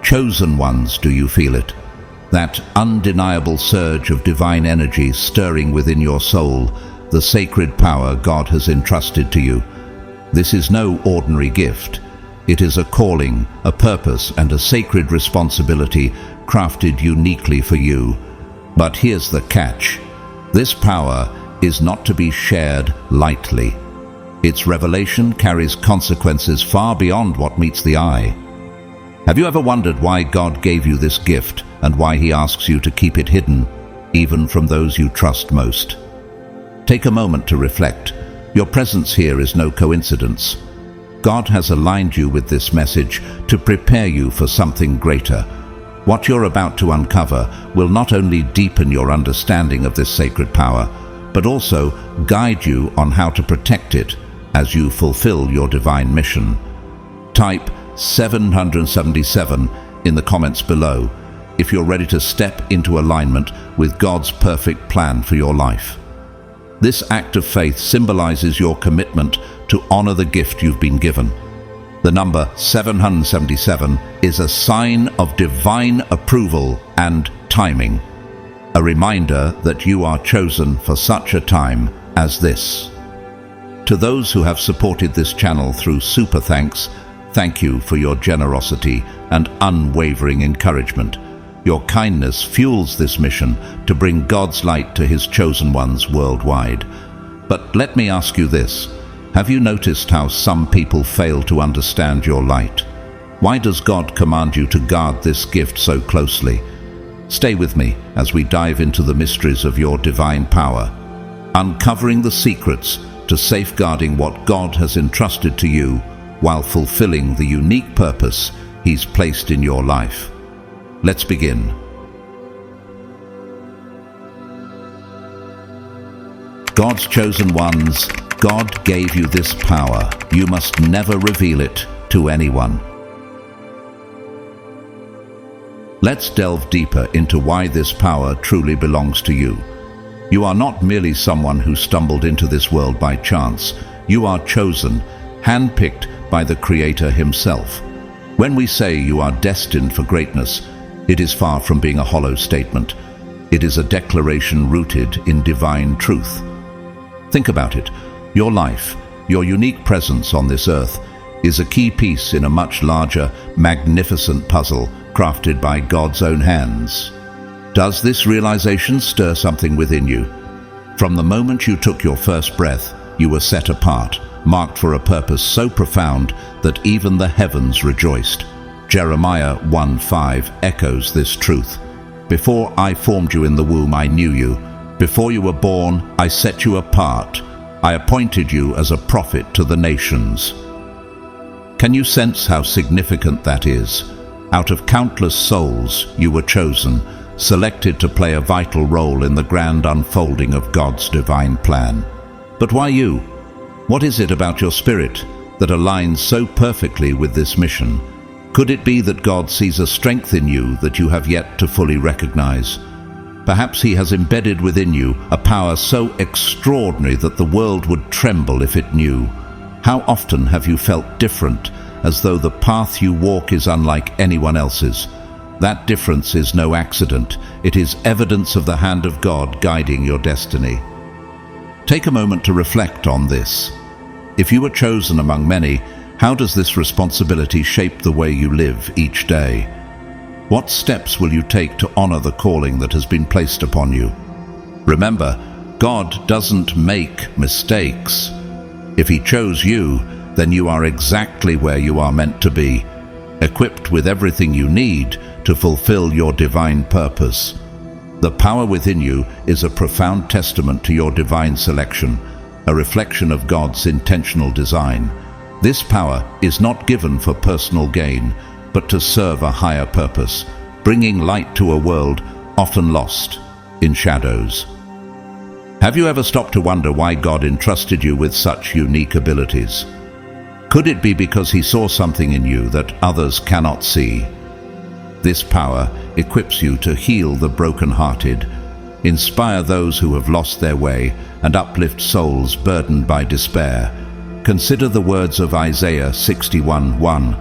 Chosen ones, do you feel it? That undeniable surge of divine energy stirring within your soul, the sacred power God has entrusted to you. This is no ordinary gift. It is a calling, a purpose, and a sacred responsibility crafted uniquely for you. But here's the catch. This power is not to be shared lightly. Its revelation carries consequences far beyond what meets the eye. Have you ever wondered why God gave you this gift and why He asks you to keep it hidden, even from those you trust most? Take a moment to reflect. Your presence here is no coincidence. God has aligned you with this message to prepare you for something greater. What you're about to uncover will not only deepen your understanding of this sacred power, but also guide you on how to protect it as you fulfill your divine mission. Type 777 in the comments below if you're ready to step into alignment with God's perfect plan for your life. This act of faith symbolizes your commitment to honor the gift you've been given. The number 777 is a sign of divine approval and timing, a reminder that you are chosen for such a time as this. To those who have supported this channel through super thanks, thank you for your generosity and unwavering encouragement. Your kindness fuels this mission to bring God's light to His chosen ones worldwide. But let me ask you this. Have you noticed how some people fail to understand your light? Why does God command you to guard this gift so closely? Stay with me as we dive into the mysteries of your divine power, uncovering the secrets to safeguarding what God has entrusted to you while fulfilling the unique purpose He's placed in your life. Let's begin. God's chosen ones, God gave you this power. You must never reveal it to anyone. Let's delve deeper into why this power truly belongs to you. You are not merely someone who stumbled into this world by chance. You are chosen, handpicked by the Creator Himself. When we say you are destined for greatness, it is far from being a hollow statement. It is a declaration rooted in divine truth. Think about it. Your life, your unique presence on this earth, is a key piece in a much larger, magnificent puzzle crafted by God's own hands. Does this realization stir something within you? From the moment you took your first breath, you were set apart, marked for a purpose so profound that even the heavens rejoiced. Jeremiah 1:5 echoes this truth. Before I formed you in the womb, I knew you. Before you were born, I set you apart. I appointed you as a prophet to the nations. Can you sense how significant that is? Out of countless souls, you were chosen, selected to play a vital role in the grand unfolding of God's divine plan. But why you? What is it about your spirit that aligns so perfectly with this mission? Could it be that God sees a strength in you that you have yet to fully recognize? Perhaps He has embedded within you a power so extraordinary that the world would tremble if it knew. How often have you felt different, as though the path you walk is unlike anyone else's? That difference is no accident. It is evidence of the hand of God guiding your destiny. Take a moment to reflect on this. If you were chosen among many, how does this responsibility shape the way you live each day? What steps will you take to honor the calling that has been placed upon you? Remember, God doesn't make mistakes. If He chose you, then you are exactly where you are meant to be, equipped with everything you need to fulfill your divine purpose. The power within you is a profound testament to your divine selection, a reflection of God's intentional design. This power is not given for personal gain, but to serve a higher purpose, bringing light to a world often lost in shadows. Have you ever stopped to wonder why God entrusted you with such unique abilities? Could it be because He saw something in you that others cannot see? This power equips you to heal the brokenhearted, inspire those who have lost their way, and uplift souls burdened by despair. Consider the words of Isaiah 61:1.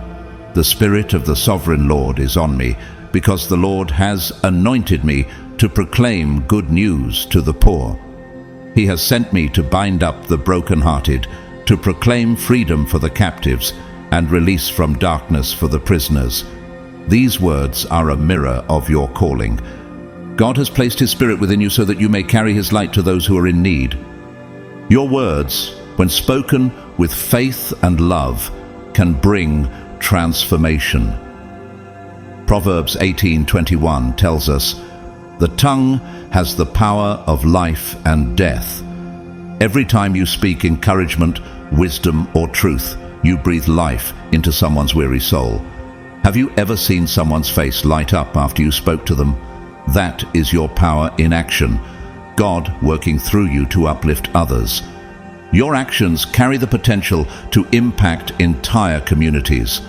The Spirit of the Sovereign Lord is on me, because the Lord has anointed me to proclaim good news to the poor. He has sent me to bind up the brokenhearted, to proclaim freedom for the captives, and release from darkness for the prisoners. These words are a mirror of your calling. God has placed His Spirit within you so that you may carry His light to those who are in need. Your words, when spoken with faith and love, can bring transformation. Proverbs 18:21 tells us, "The tongue has the power of life and death." Every time you speak encouragement, wisdom, or truth, you breathe life into someone's weary soul. Have you ever seen someone's face light up after you spoke to them? That is your power in action, God working through you to uplift others. Your actions carry the potential to impact entire communities.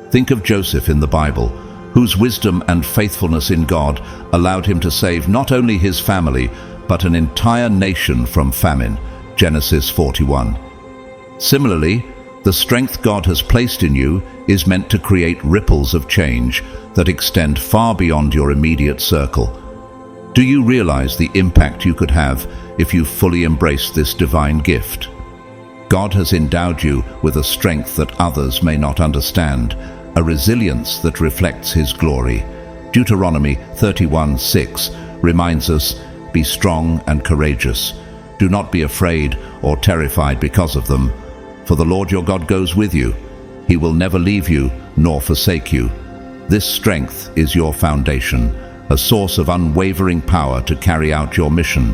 Think of Joseph in the Bible, whose wisdom and faithfulness in God allowed him to save not only his family, but an entire nation from famine. Genesis 41. Similarly, the strength God has placed in you is meant to create ripples of change that extend far beyond your immediate circle. Do you realize the impact you could have if you fully embrace this divine gift? God has endowed you with a strength that others may not understand, a resilience that reflects His glory. Deuteronomy 31:6 reminds us, "Be strong and courageous. Do not be afraid or terrified because of them, for the Lord your God goes with you. He will never leave you nor forsake you." This strength is your foundation, a source of unwavering power to carry out your mission.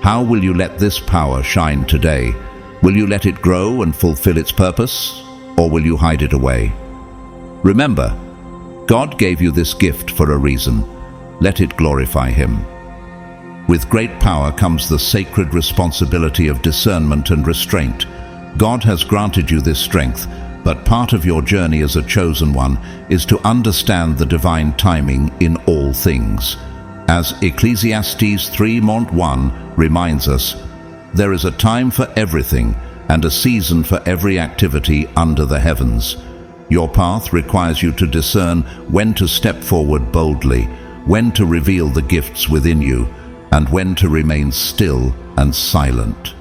How will you let this power shine today? Will you let it grow and fulfill its purpose, or will you hide it away? Remember, God gave you this gift for a reason. Let it glorify Him. With great power comes the sacred responsibility of discernment and restraint. God has granted you this strength, but part of your journey as a chosen one is to understand the divine timing in all things. As Ecclesiastes 3:1 reminds us, "There is a time for everything and a season for every activity under the heavens." Your path requires you to discern when to step forward boldly, when to reveal the gifts within you, and when to remain still and silent.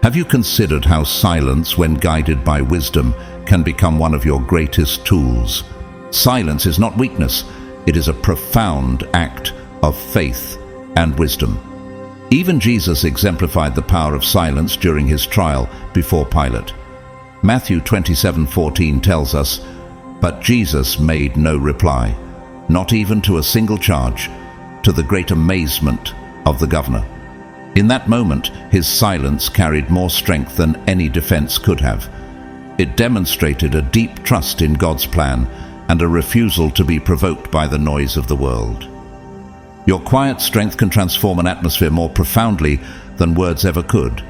Have you considered how silence, when guided by wisdom, can become one of your greatest tools? Silence is not weakness, it is a profound act of faith and wisdom. Even Jesus exemplified the power of silence during His trial before Pilate. Matthew 27:14 tells us, "But Jesus made no reply, not even to a single charge, to the great amazement of the governor." In that moment, His silence carried more strength than any defense could have. It demonstrated a deep trust in God's plan and a refusal to be provoked by the noise of the world. Your quiet strength can transform an atmosphere more profoundly than words ever could.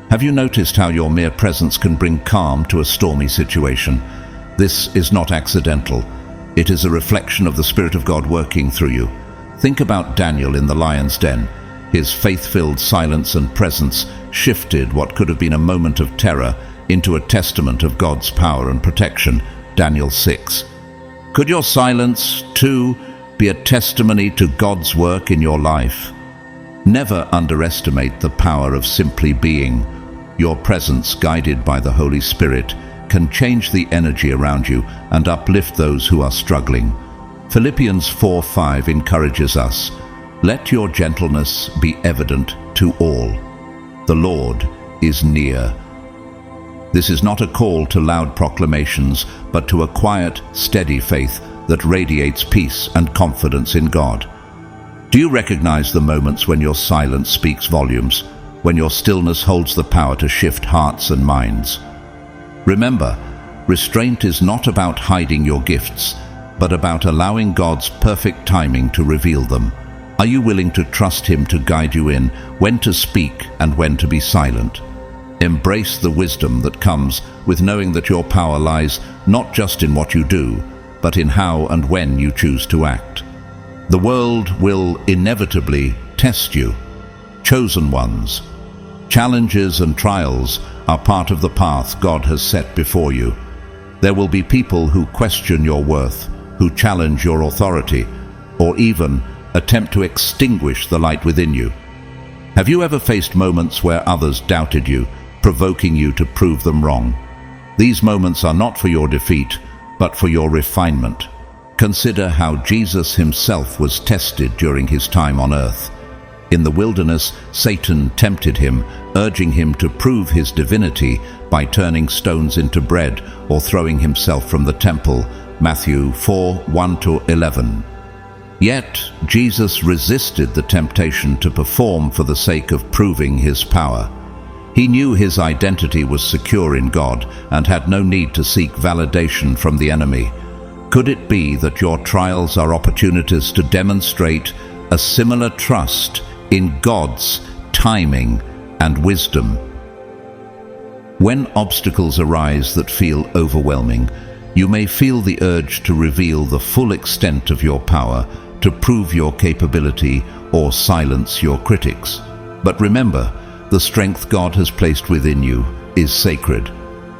Have you noticed how your mere presence can bring calm to a stormy situation? This is not accidental. It is a reflection of the Spirit of God working through you. Think about Daniel in the lion's den. His faith-filled silence and presence shifted what could have been a moment of terror into a testament of God's power and protection. Daniel 6. Could your silence, too, be a testimony to God's work in your life? Never underestimate the power of simply being. Your presence, guided by the Holy Spirit, can change the energy around you and uplift those who are struggling. Philippians 4:5 encourages us, "Let your gentleness be evident to all. The Lord is near." This is not a call to loud proclamations, but to a quiet, steady faith that radiates peace and confidence in God. Do you recognize the moments when your silence speaks volumes, when your stillness holds the power to shift hearts and minds? Remember, restraint is not about hiding your gifts, but about allowing God's perfect timing to reveal them. Are you willing to trust Him to guide you in when to speak and when to be silent? Embrace the wisdom that comes with knowing that your power lies not just in what you do, but in how and when you choose to act. The world will inevitably test you. Chosen ones. Challenges and trials are part of the path God has set before you. There will be people who question your worth, who challenge your authority, or even attempt to extinguish the light within you. Have you ever faced moments where others doubted you, provoking you to prove them wrong? These moments are not for your defeat, but for your refinement. Consider how Jesus himself was tested during his time on earth. In the wilderness, Satan tempted him, urging him to prove his divinity by turning stones into bread or throwing himself from the temple. Matthew 4:1-11. Yet, Jesus resisted the temptation to perform for the sake of proving his power. He knew his identity was secure in God and had no need to seek validation from the enemy. Could it be that your trials are opportunities to demonstrate a similar trust in God's timing and wisdom? When obstacles arise that feel overwhelming, you may feel the urge to reveal the full extent of your power, to prove your capability, or silence your critics. But remember, the strength God has placed within you is sacred,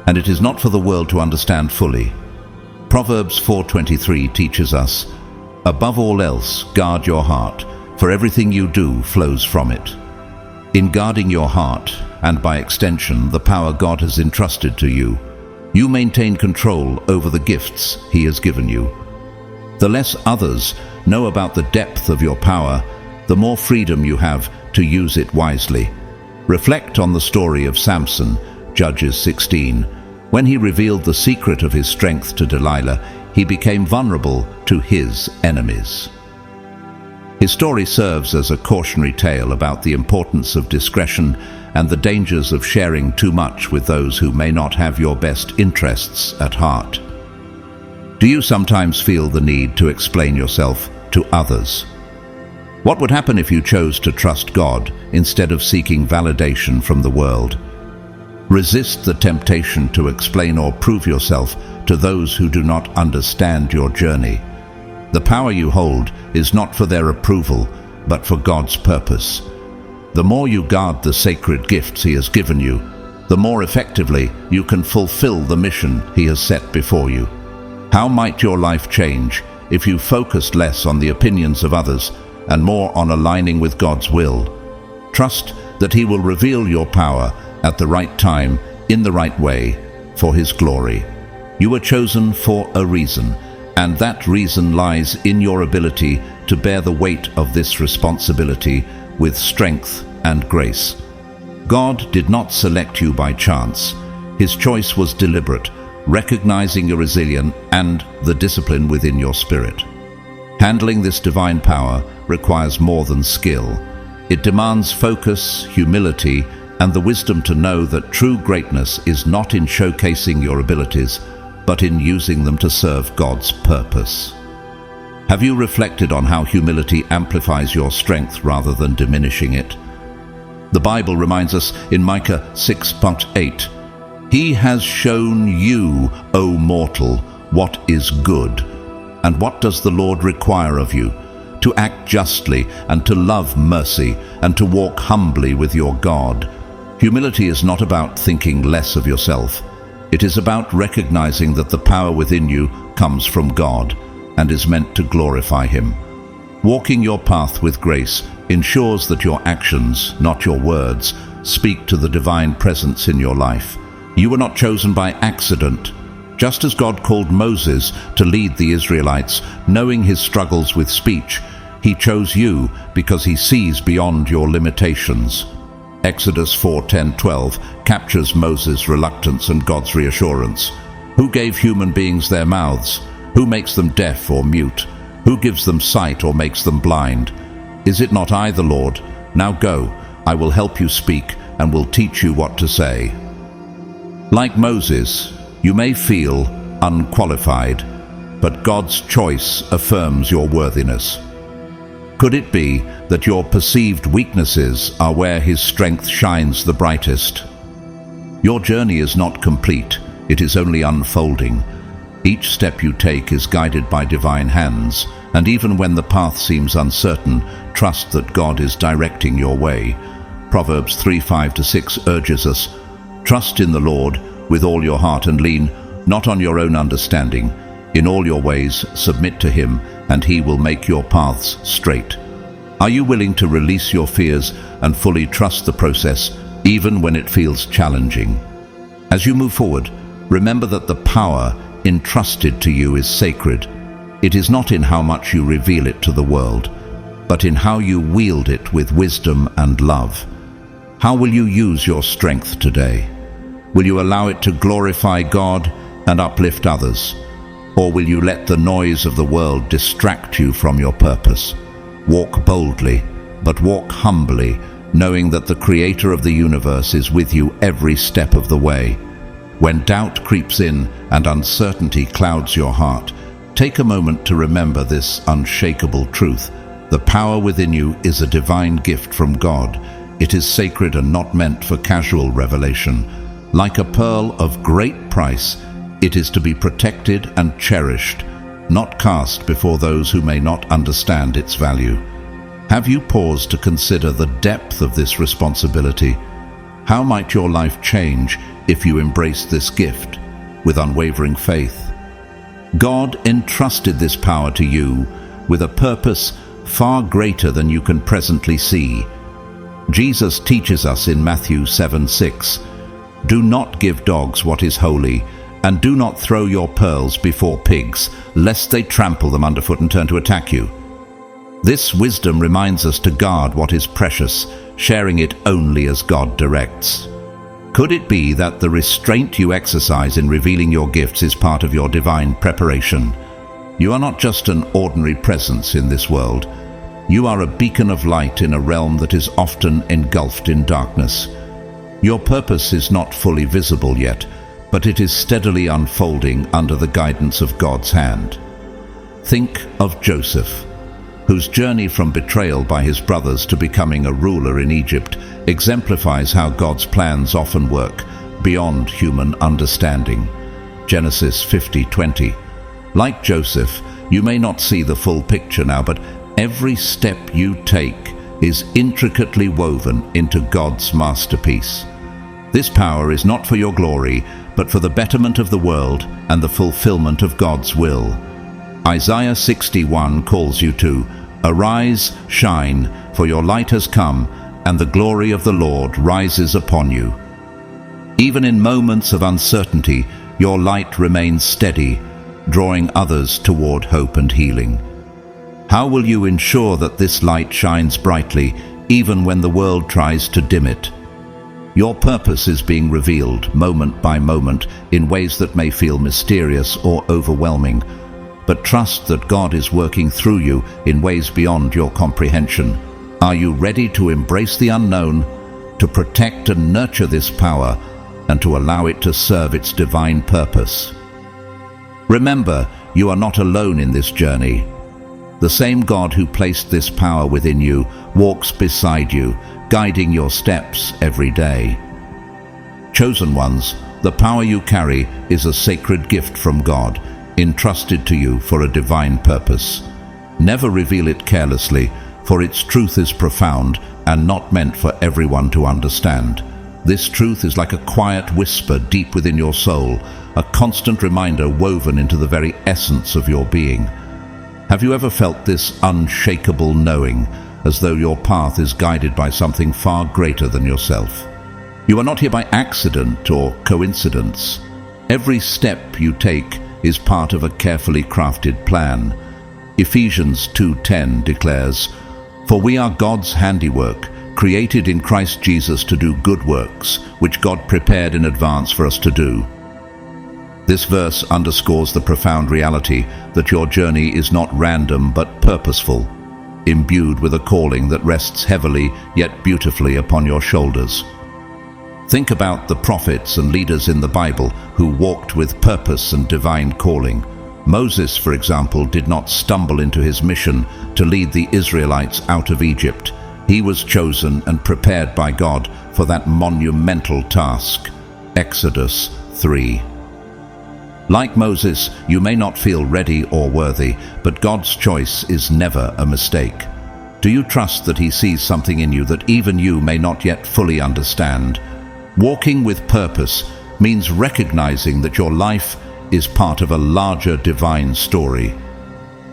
and it is not for the world to understand fully. Proverbs 4:23 teaches us, "Above all else, guard your heart, for everything you do flows from it." In guarding your heart, and by extension the power God has entrusted to you, you maintain control over the gifts He has given you. The less others know about the depth of your power, the more freedom you have to use it wisely. Reflect on the story of Samson, Judges 16. When he revealed the secret of his strength to Delilah, he became vulnerable to his enemies. His story serves as a cautionary tale about the importance of discretion and the dangers of sharing too much with those who may not have your best interests at heart. Do you sometimes feel the need to explain yourself to others? What would happen if you chose to trust God instead of seeking validation from the world? Resist the temptation to explain or prove yourself to those who do not understand your journey. The power you hold is not for their approval, but for God's purpose. The more you guard the sacred gifts He has given you, the more effectively you can fulfill the mission He has set before you. How might your life change if you focused less on the opinions of others and more on aligning with God's will? Trust that He will reveal your power at the right time, in the right way, for His glory. You were chosen for a reason, and that reason lies in your ability to bear the weight of this responsibility with strength and grace. God did not select you by chance. His choice was deliberate, recognizing your resilience and the discipline within your spirit. Handling this divine power requires more than skill. It demands focus, humility, and the wisdom to know that true greatness is not in showcasing your abilities, but in using them to serve God's purpose. Have you reflected on how humility amplifies your strength rather than diminishing it? The Bible reminds us in Micah 6:8, "He has shown you, O mortal, what is good. And what does the Lord require of you? To act justly, and to love mercy, and to walk humbly with your God." Humility is not about thinking less of yourself. It is about recognizing that the power within you comes from God and is meant to glorify Him. Walking your path with grace ensures that your actions, not your words, speak to the divine presence in your life. You were not chosen by accident. Just as God called Moses to lead the Israelites, knowing his struggles with speech, He chose you because He sees beyond your limitations. Exodus 4:10-12 captures Moses' reluctance and God's reassurance. Who gave human beings their mouths? Who makes them deaf or mute? Who gives them sight or makes them blind? Is it not I, the Lord? Now go, I will help you speak and will teach you what to say. Like Moses, you may feel unqualified, but God's choice affirms your worthiness. Could it be that your perceived weaknesses are where His strength shines the brightest? Your journey is not complete, it is only unfolding. Each step you take is guided by divine hands, and even when the path seems uncertain, trust that God is directing your way. Proverbs 3:5-6 urges us, "Trust in the Lord with all your heart and lean not on your own understanding. In all your ways, submit to him, and he will make your paths straight. Are you willing to release your fears and fully trust the process, even when it feels challenging? As you move forward, remember that the power entrusted to you is sacred. It is not in how much you reveal it to the world, but in how you wield it with wisdom and love. How will you use your strength today? Will you allow it to glorify God and uplift others? Or will you let the noise of the world distract you from your purpose? Walk boldly, but walk humbly, knowing that the Creator of the universe is with you every step of the way. When doubt creeps in and uncertainty clouds your heart, take a moment to remember this unshakable truth. The power within you is a divine gift from God. It is sacred and not meant for casual revelation. Like a pearl of great price, it is to be protected and cherished, not cast before those who may not understand its value. Have you paused to consider the depth of this responsibility? How might your life change if you embrace this gift with unwavering faith? God entrusted this power to you with a purpose far greater than you can presently see. Jesus teaches us in Matthew 7:6, "Do not give dogs what is holy, and do not throw your pearls before pigs, lest they trample them underfoot and turn to attack you." This wisdom reminds us to guard what is precious, sharing it only as God directs. Could it be that the restraint you exercise in revealing your gifts is part of your divine preparation? You are not just an ordinary presence in this world. You are a beacon of light in a realm that is often engulfed in darkness. Your purpose is not fully visible yet, but it is steadily unfolding under the guidance of God's hand. Think of Joseph, whose journey from betrayal by his brothers to becoming a ruler in Egypt exemplifies how God's plans often work beyond human understanding. Genesis 50:20. Like Joseph, you may not see the full picture now, but every step you take is intricately woven into God's masterpiece. This power is not for your glory, but for the betterment of the world and the fulfillment of God's will. Isaiah 61 calls you to "Arise, shine, for your light has come, and the glory of the Lord rises upon you." Even in moments of uncertainty, your light remains steady, drawing others toward hope and healing. How will you ensure that this light shines brightly, even when the world tries to dim it? Your purpose is being revealed moment by moment in ways that may feel mysterious or overwhelming, but trust that God is working through you in ways beyond your comprehension. Are you ready to embrace the unknown, to protect and nurture this power, and to allow it to serve its divine purpose? Remember, you are not alone in this journey. The same God who placed this power within you walks beside you, guiding your steps every day. Chosen ones, the power you carry is a sacred gift from God, entrusted to you for a divine purpose. Never reveal it carelessly, for its truth is profound and not meant for everyone to understand. This truth is like a quiet whisper deep within your soul, a constant reminder woven into the very essence of your being. Have you ever felt this unshakable knowing, as though your path is guided by something far greater than yourself? You are not here by accident or coincidence. Every step you take is part of a carefully crafted plan. Ephesians 2:10 declares, "For we are God's handiwork, created in Christ Jesus to do good works, which God prepared in advance for us to do." This verse underscores the profound reality that your journey is not random but purposeful, imbued with a calling that rests heavily yet beautifully upon your shoulders. Think about the prophets and leaders in the Bible who walked with purpose and divine calling. Moses, for example, did not stumble into his mission to lead the Israelites out of Egypt. He was chosen and prepared by God for that monumental task. Exodus 3. Like Moses, you may not feel ready or worthy, but God's choice is never a mistake. Do you trust that He sees something in you that even you may not yet fully understand? Walking with purpose means recognizing that your life is part of a larger divine story.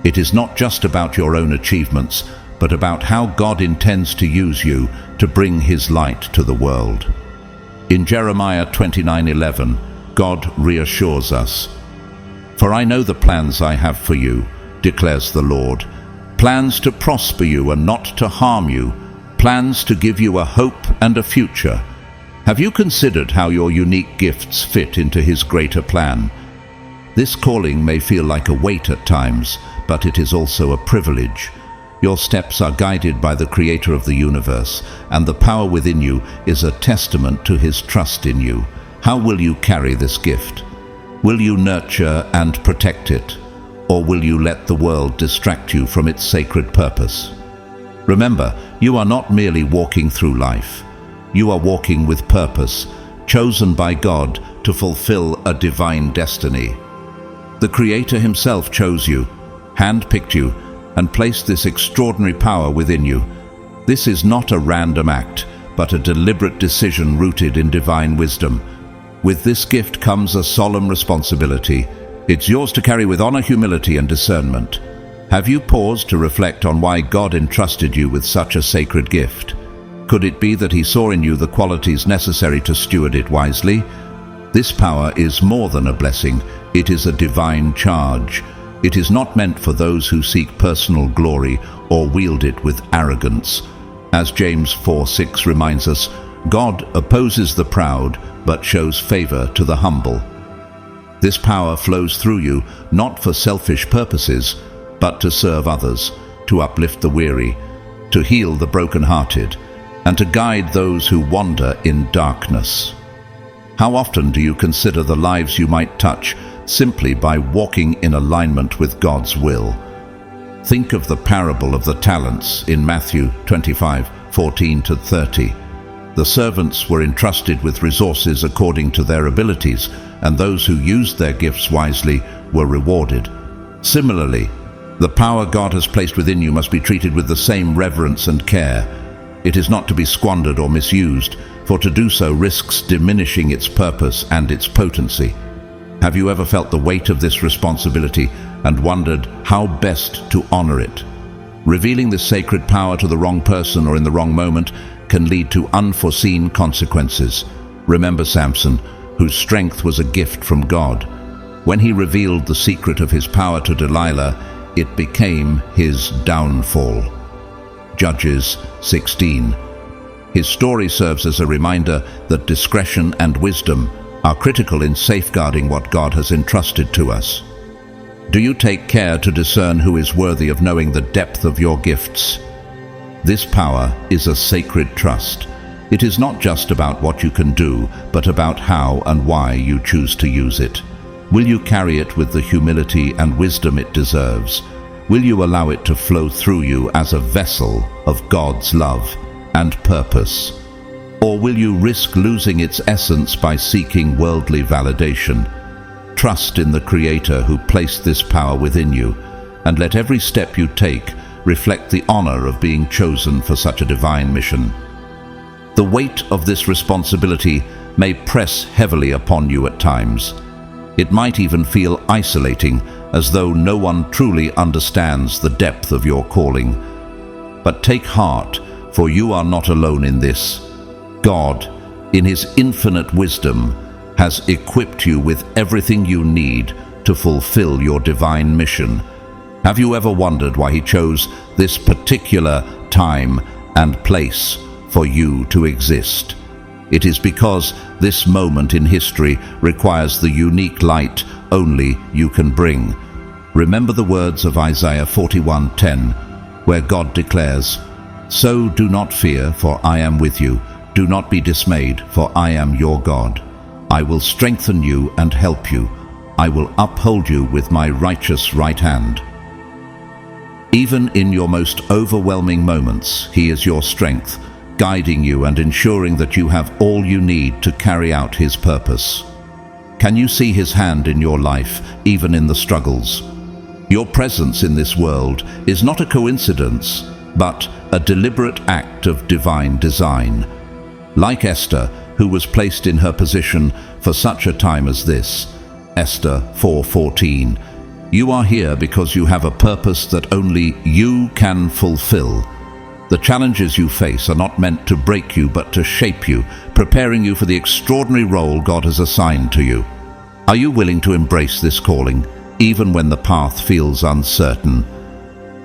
It is not just about your own achievements, but about how God intends to use you to bring His light to the world. In Jeremiah 29:11, God reassures us, "For I know the plans I have for you, declares the Lord, plans to prosper you and not to harm you, plans to give you a hope and a future." Have you considered how your unique gifts fit into His greater plan? This calling may feel like a weight at times, but it is also a privilege. Your steps are guided by the Creator of the universe, and the power within you is a testament to His trust in you. How will you carry this gift? Will you nurture and protect it, or will you let the world distract you from its sacred purpose? Remember, you are not merely walking through life. You are walking with purpose, chosen by God to fulfill a divine destiny. The Creator Himself chose you, handpicked you, and placed this extraordinary power within you. This is not a random act, but a deliberate decision rooted in divine wisdom. With this gift comes a solemn responsibility. It's yours to carry with honor, humility, and discernment. Have you paused to reflect on why God entrusted you with such a sacred gift? Could it be that He saw in you the qualities necessary to steward it wisely? This power is more than a blessing. It is a divine charge. It is not meant for those who seek personal glory or wield it with arrogance. As James 4:6 reminds us, God opposes the proud, but shows favor to the humble. This power flows through you, not for selfish purposes, but to serve others, to uplift the weary, to heal the brokenhearted, and to guide those who wander in darkness. How often do you consider the lives you might touch simply by walking in alignment with God's will? Think of the parable of the talents in Matthew 25:14-30. The servants were entrusted with resources according to their abilities, and those who used their gifts wisely were rewarded. Similarly, the power God has placed within you must be treated with the same reverence and care. It is not to be squandered or misused, for to do so risks diminishing its purpose and its potency. Have you ever felt the weight of this responsibility and wondered how best to honor it? Revealing this sacred power to the wrong person or in the wrong moment can lead to unforeseen consequences. Remember Samson, whose strength was a gift from God. When he revealed the secret of his power to Delilah, it became his downfall. Judges 16. His story serves as a reminder that discretion and wisdom are critical in safeguarding what God has entrusted to us. Do you take care to discern who is worthy of knowing the depth of your gifts? This power is a sacred trust. It is not just about what you can do, but about how and why you choose to use it. Will you carry it with the humility and wisdom it deserves? Will you allow it to flow through you as a vessel of God's love and purpose? Or will you risk losing its essence by seeking worldly validation? Trust in the Creator who placed this power within you, and let every step you take reflect the honor of being chosen for such a divine mission. The weight of this responsibility may press heavily upon you at times. It might even feel isolating, as though no one truly understands the depth of your calling. But take heart, for you are not alone in this. God, in His infinite wisdom, has equipped you with everything you need to fulfill your divine mission. Have you ever wondered why He chose this particular time and place for you to exist? It is because this moment in history requires the unique light only you can bring. Remember the words of Isaiah 41:10, where God declares, "So do not fear, for I am with you. Do not be dismayed, for I am your God. I will strengthen you and help you. I will uphold you with my righteous right hand." Even in your most overwhelming moments, He is your strength, guiding you and ensuring that you have all you need to carry out His purpose. Can you see His hand in your life, even in the struggles? Your presence in this world is not a coincidence, but a deliberate act of divine design. Like Esther, who was placed in her position for such a time as this, Esther 4:14. You are here because you have a purpose that only you can fulfill. The challenges you face are not meant to break you, but to shape you, preparing you for the extraordinary role God has assigned to you. Are you willing to embrace this calling, even when the path feels uncertain?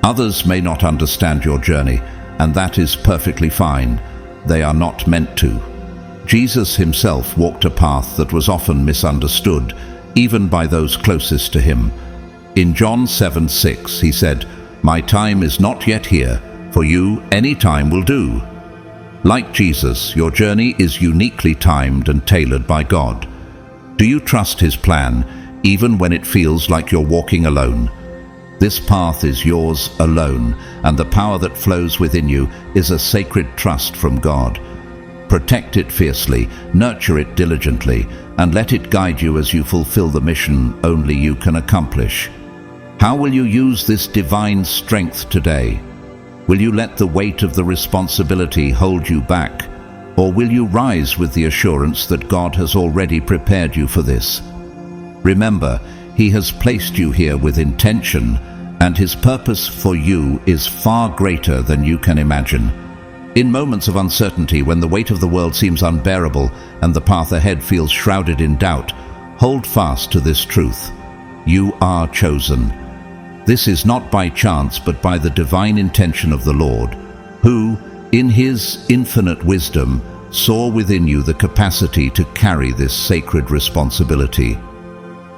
Others may not understand your journey, and that is perfectly fine. They are not meant to. Jesus himself walked a path that was often misunderstood, even by those closest to him. In John 7:6, he said, "My time is not yet here. For you, any time will do." Like Jesus, your journey is uniquely timed and tailored by God. Do you trust his plan, even when it feels like you're walking alone? This path is yours alone, and the power that flows within you is a sacred trust from God. Protect it fiercely, nurture it diligently, and let it guide you as you fulfill the mission only you can accomplish. How will you use this divine strength today? Will you let the weight of the responsibility hold you back, or will you rise with the assurance that God has already prepared you for this? Remember, he has placed you here with intention, and his purpose for you is far greater than you can imagine. In moments of uncertainty, when the weight of the world seems unbearable and the path ahead feels shrouded in doubt, hold fast to this truth. You are chosen. This is not by chance, but by the divine intention of the Lord, who, in his infinite wisdom, saw within you the capacity to carry this sacred responsibility.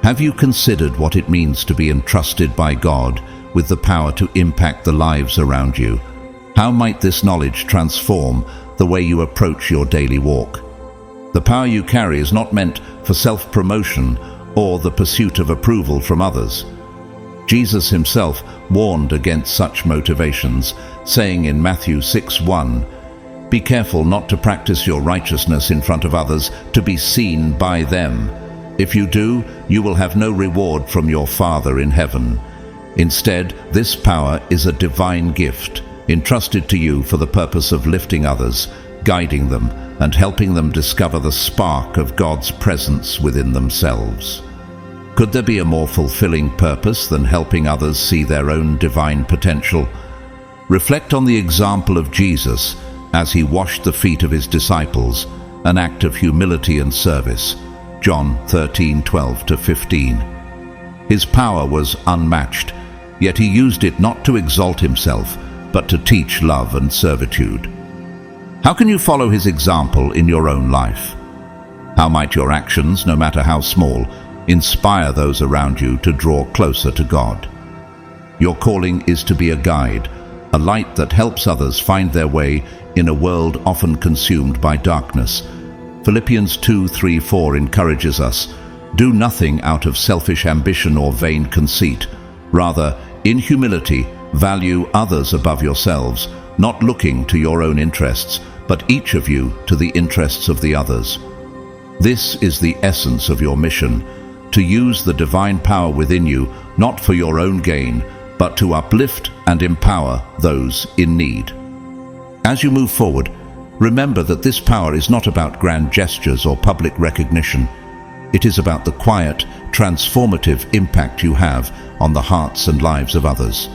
Have you considered what it means to be entrusted by God with the power to impact the lives around you? How might this knowledge transform the way you approach your daily walk? The power you carry is not meant for self-promotion or the pursuit of approval from others. Jesus himself warned against such motivations, saying in Matthew 6:1, "Be careful not to practice your righteousness in front of others to be seen by them. If you do, you will have no reward from your Father in heaven." Instead, this power is a divine gift, entrusted to you for the purpose of lifting others, guiding them, and helping them discover the spark of God's presence within themselves. Could there be a more fulfilling purpose than helping others see their own divine potential? Reflect on the example of Jesus as he washed the feet of his disciples, an act of humility and service. John 13:12-15. His power was unmatched, yet he used it not to exalt himself, but to teach love and servitude. How can you follow his example in your own life? How might your actions, no matter how small, inspire those around you to draw closer to God? Your calling is to be a guide, a light that helps others find their way in a world often consumed by darkness. Philippians 2:3-4 encourages us, "Do nothing out of selfish ambition or vain conceit. Rather, in humility, value others above yourselves, not looking to your own interests, but each of you to the interests of the others." This is the essence of your mission, to use the divine power within you, not for your own gain, but to uplift and empower those in need. As you move forward, remember that this power is not about grand gestures or public recognition. It is about the quiet, transformative impact you have on the hearts and lives of others.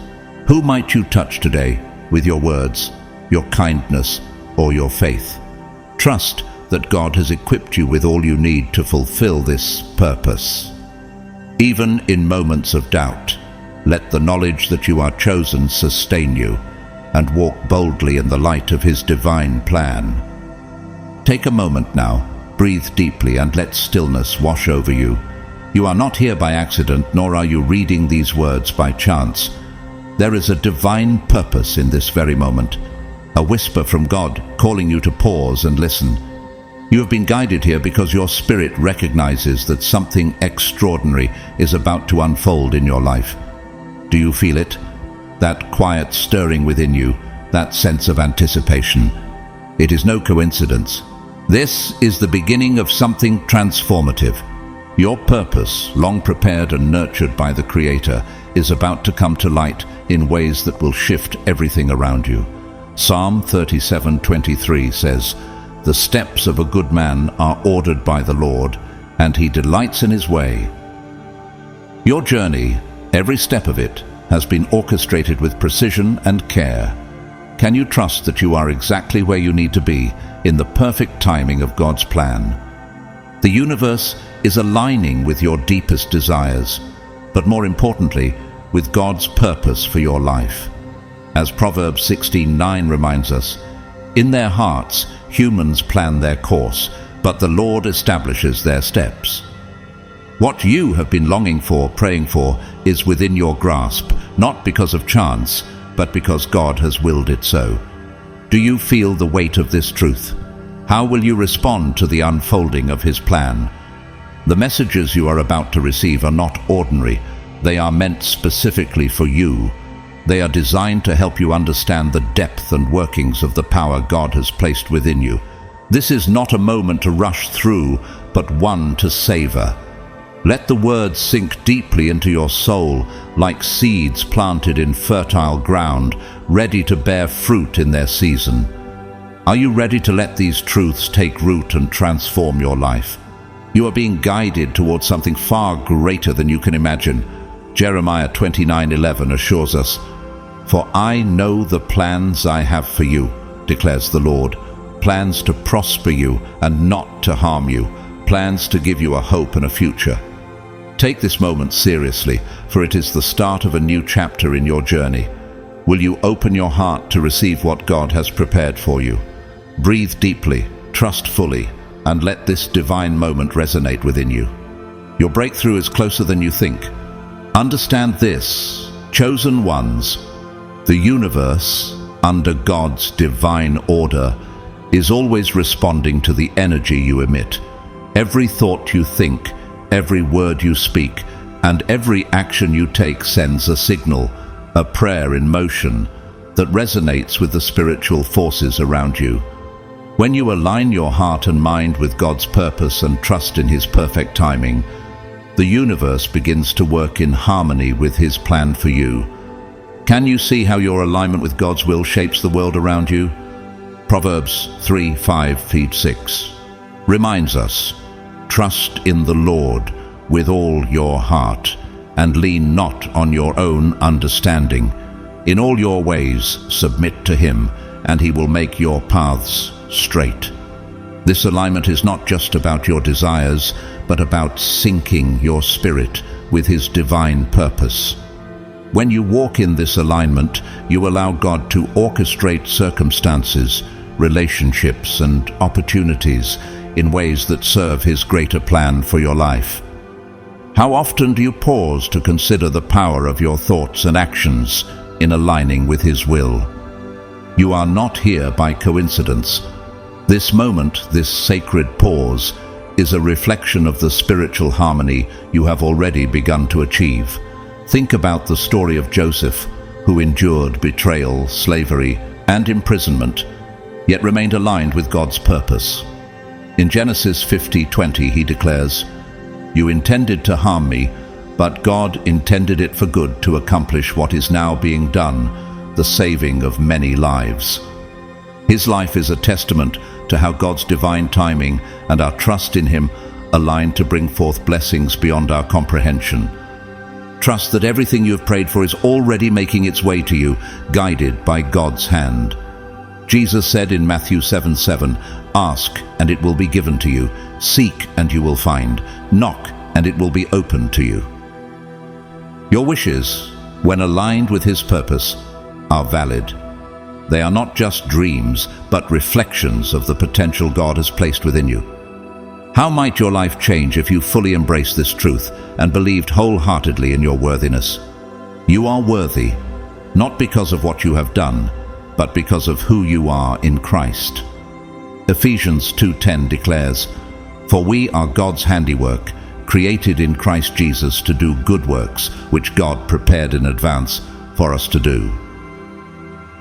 Who might you touch today with your words, your kindness, or your faith? Trust that God has equipped you with all you need to fulfill this purpose. Even in moments of doubt, let the knowledge that you are chosen sustain you, and walk boldly in the light of his divine plan. Take a moment now, breathe deeply, and let stillness wash over you. You are not here by accident, nor are you reading these words by chance. There is a divine purpose in this very moment, a whisper from God calling you to pause and listen. You have been guided here because your spirit recognizes that something extraordinary is about to unfold in your life. Do you feel it? That quiet stirring within you, that sense of anticipation. It is no coincidence. This is the beginning of something transformative. Your purpose, long prepared and nurtured by the Creator, is about to come to light in ways that will shift everything around you. Psalm 37:23 says, "The steps of a good man are ordered by the Lord, and he delights in his way." Your journey, every step of it, has been orchestrated with precision and care. Can you trust that you are exactly where you need to be in the perfect timing of God's plan? The universe is aligning with your deepest desires, but more importantly, with God's purpose for your life. As Proverbs 16:9 reminds us, in their hearts humans plan their course, but the Lord establishes their steps. What you have been longing for, praying for, is within your grasp, not because of chance, but because God has willed it so. Do you feel the weight of this truth? How will you respond to the unfolding of His plan? The messages you are about to receive are not ordinary. They are meant specifically for you. They are designed to help you understand the depth and workings of the power God has placed within you. This is not a moment to rush through, but one to savor. Let the words sink deeply into your soul, like seeds planted in fertile ground, ready to bear fruit in their season. Are you ready to let these truths take root and transform your life? You are being guided towards something far greater than you can imagine. Jeremiah 29:11 assures us, "For I know the plans I have for you, declares the Lord, plans to prosper you and not to harm you, plans to give you a hope and a future." Take this moment seriously, for it is the start of a new chapter in your journey. Will you open your heart to receive what God has prepared for you? Breathe deeply, trust fully, and let this divine moment resonate within you. Your breakthrough is closer than you think. Understand this, chosen ones, the universe, under God's divine order, is always responding to the energy you emit. Every thought you think, every word you speak, and every action you take sends a signal, a prayer in motion, that resonates with the spiritual forces around you. When you align your heart and mind with God's purpose and trust in His perfect timing, the universe begins to work in harmony with His plan for you. Can you see how your alignment with God's will shapes the world around you? Proverbs 3:5-6 reminds us, "Trust in the Lord with all your heart, and lean not on your own understanding. In all your ways submit to Him, and He will make your paths straight." This alignment is not just about your desires, but about syncing your spirit with His divine purpose. When you walk in this alignment, you allow God to orchestrate circumstances, relationships, and opportunities in ways that serve His greater plan for your life. How often do you pause to consider the power of your thoughts and actions in aligning with His will? You are not here by coincidence. This moment, this sacred pause, is a reflection of the spiritual harmony you have already begun to achieve. Think about the story of Joseph, who endured betrayal, slavery, and imprisonment, yet remained aligned with God's purpose. In Genesis 50:20 he declares, "You intended to harm me, but God intended it for good to accomplish what is now being done, the saving of many lives." His life is a testament to how God's divine timing and our trust in Him align to bring forth blessings beyond our comprehension. Trust that everything you have prayed for is already making its way to you, guided by God's hand. Jesus said in Matthew 7:7, "Ask, and it will be given to you. Seek, and you will find. Knock, and it will be opened to you." Your wishes, when aligned with His purpose, are valid. They are not just dreams, but reflections of the potential God has placed within you. How might your life change if you fully embraced this truth and believed wholeheartedly in your worthiness? You are worthy, not because of what you have done, but because of who you are in Christ. Ephesians 2:10 declares, "For we are God's handiwork, created in Christ Jesus to do good works, which God prepared in advance for us to do."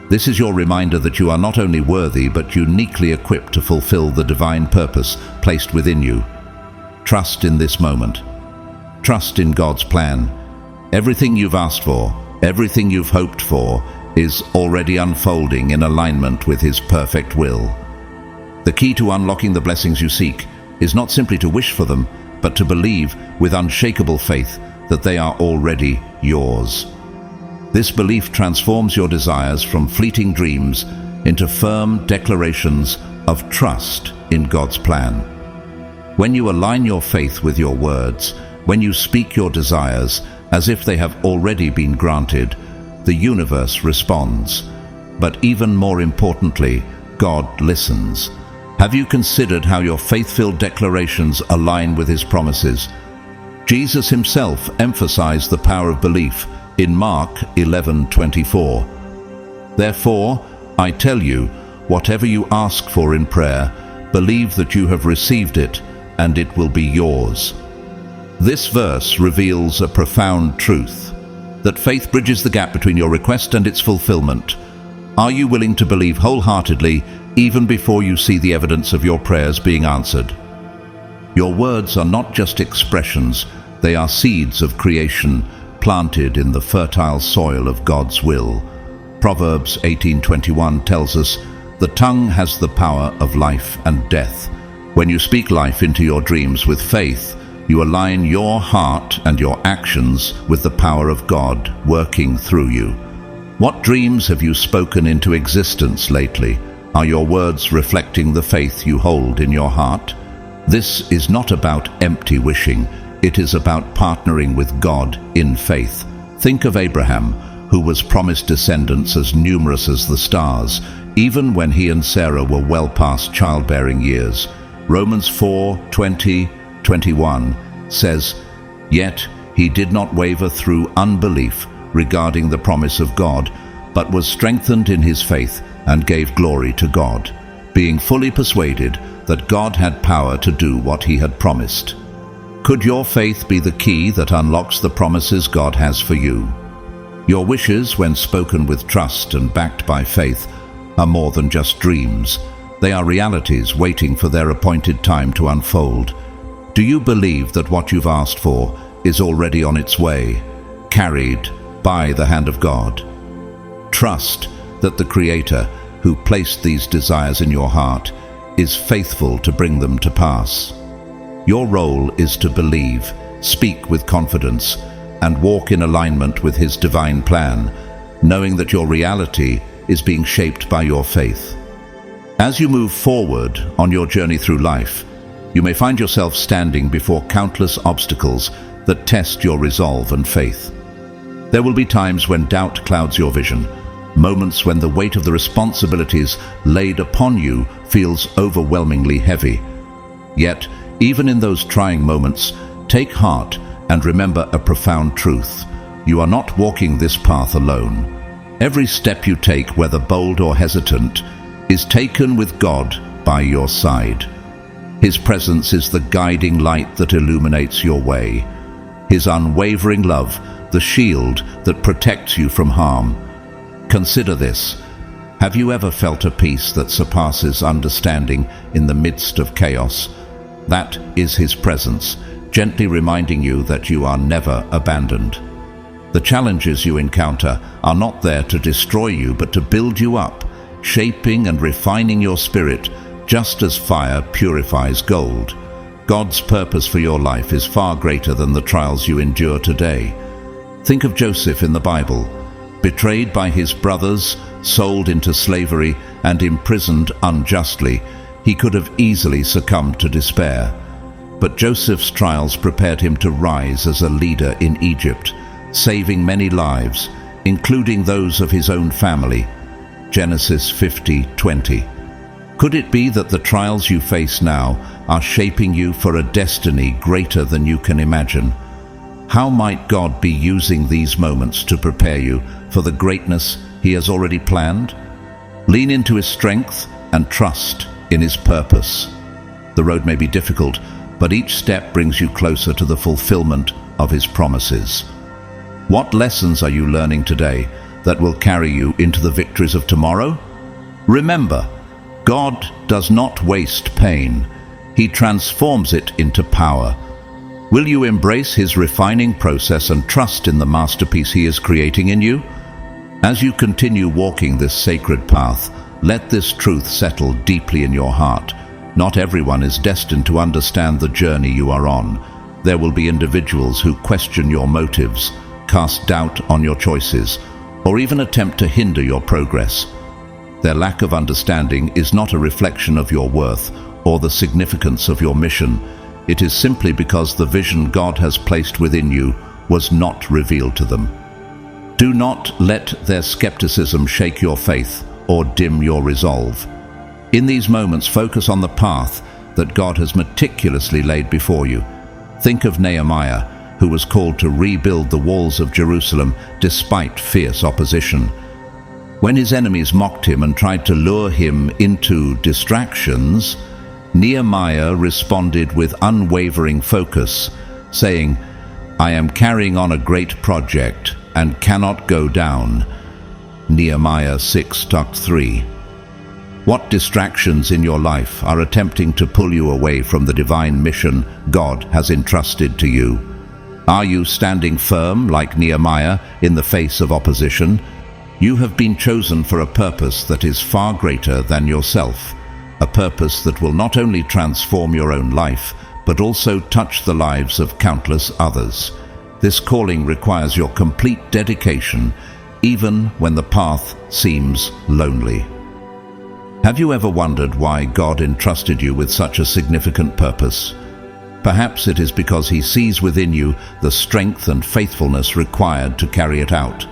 This is your reminder that you are not only worthy, but uniquely equipped to fulfill the divine purpose placed within you. Trust in this moment. Trust in God's plan. Everything you've asked for, everything you've hoped for, is already unfolding in alignment with His perfect will. The key to unlocking the blessings you seek is not simply to wish for them, but to believe with unshakable faith that they are already yours. This belief transforms your desires from fleeting dreams into firm declarations of trust in God's plan. When you align your faith with your words, when you speak your desires as if they have already been granted, the universe responds. But even more importantly, God listens. Have you considered how your faith-filled declarations align with His promises? Jesus Himself emphasized the power of belief in Mark 11:24. Therefore, I tell you, whatever you ask for in prayer, believe that you have received it, and it will be yours. This verse reveals a profound truth, that faith bridges the gap between your request and its fulfillment. Are you willing to believe wholeheartedly even before you see the evidence of your prayers being answered? Your words are not just expressions, they are seeds of creation planted in the fertile soil of God's will. Proverbs 18:21 tells us, "The tongue has the power of life and death." When you speak life into your dreams with faith, you align your heart and your actions with the power of God working through you. What dreams have you spoken into existence lately? Are your words reflecting the faith you hold in your heart? This is not about empty wishing. It is about partnering with God in faith. Think of Abraham, who was promised descendants as numerous as the stars, even when he and Sarah were well past childbearing years. Romans 4:20-21 says, "Yet he did not waver through unbelief regarding the promise of God, but was strengthened in his faith and gave glory to God, being fully persuaded that God had power to do what he had promised." Could your faith be the key that unlocks the promises God has for you? Your wishes, when spoken with trust and backed by faith, are more than just dreams. They are realities waiting for their appointed time to unfold. Do you believe that what you've asked for is already on its way, carried by the hand of God? Trust that the Creator, who placed these desires in your heart, is faithful to bring them to pass. Your role is to believe, speak with confidence, and walk in alignment with His divine plan, knowing that your reality is being shaped by your faith. As you move forward on your journey through life, you may find yourself standing before countless obstacles that test your resolve and faith. There will be times when doubt clouds your vision, moments when the weight of the responsibilities laid upon you feels overwhelmingly heavy. Yet, even in those trying moments, take heart and remember a profound truth. You are not walking this path alone. Every step you take, whether bold or hesitant, is taken with God by your side. His presence is the guiding light that illuminates your way. His unwavering love, the shield that protects you from harm. Consider this. Have you ever felt a peace that surpasses understanding in the midst of chaos? That is His presence, gently reminding you that you are never abandoned. The challenges you encounter are not there to destroy you, but to build you up, shaping and refining your spirit, just as fire purifies gold. God's purpose for your life is far greater than the trials you endure today. Think of Joseph in the Bible. Betrayed by his brothers, sold into slavery, and imprisoned unjustly, he could have easily succumbed to despair. But Joseph's trials prepared him to rise as a leader in Egypt, saving many lives, including those of his own family. Genesis 50:20. Could it be that the trials you face now are shaping you for a destiny greater than you can imagine? How might God be using these moments to prepare you for the greatness He has already planned? Lean into His strength and trust in His purpose. The road may be difficult, but each step brings you closer to the fulfillment of His promises. What lessons are you learning today that will carry you into the victories of tomorrow? Remember, God does not waste pain. He transforms it into power. Will you embrace His refining process and trust in the masterpiece He is creating in you? As you continue walking this sacred path, let this truth settle deeply in your heart. Not everyone is destined to understand the journey you are on. there will be individuals who question your motives, cast doubt on your choices, or even attempt to hinder your progress. Their lack of understanding is not a reflection of your worth or the significance of your mission. It is simply because the vision God has placed within you was not revealed to them. Do not let their skepticism shake your faith or dim your resolve. In these moments, focus on the path that God has meticulously laid before you. Think of Nehemiah, who was called to rebuild the walls of Jerusalem despite fierce opposition. When his enemies mocked him and tried to lure him into distractions, Nehemiah responded with unwavering focus, saying, "I am carrying on a great project and cannot go down." Nehemiah 6:3. What distractions in your life are attempting to pull you away from the divine mission God has entrusted to you? Are you standing firm like Nehemiah in the face of opposition? You have been chosen for a purpose that is far greater than yourself, a purpose that will not only transform your own life, but also touch the lives of countless others. This calling requires your complete dedication, even when the path seems lonely. Have you ever wondered why God entrusted you with such a significant purpose? Perhaps it is because He sees within you the strength and faithfulness required to carry it out.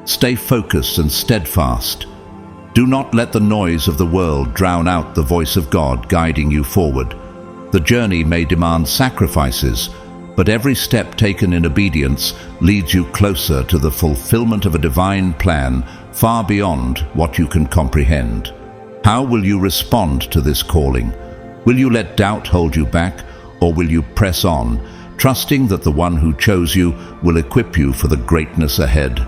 Stay focused and steadfast. Do not let the noise of the world drown out the voice of God guiding you forward. The journey may demand sacrifices, but every step taken in obedience leads you closer to the fulfillment of a divine plan far beyond what you can comprehend. How will you respond to this calling? Will you let doubt hold you back, or will you press on, trusting that the one who chose you will equip you for the greatness ahead?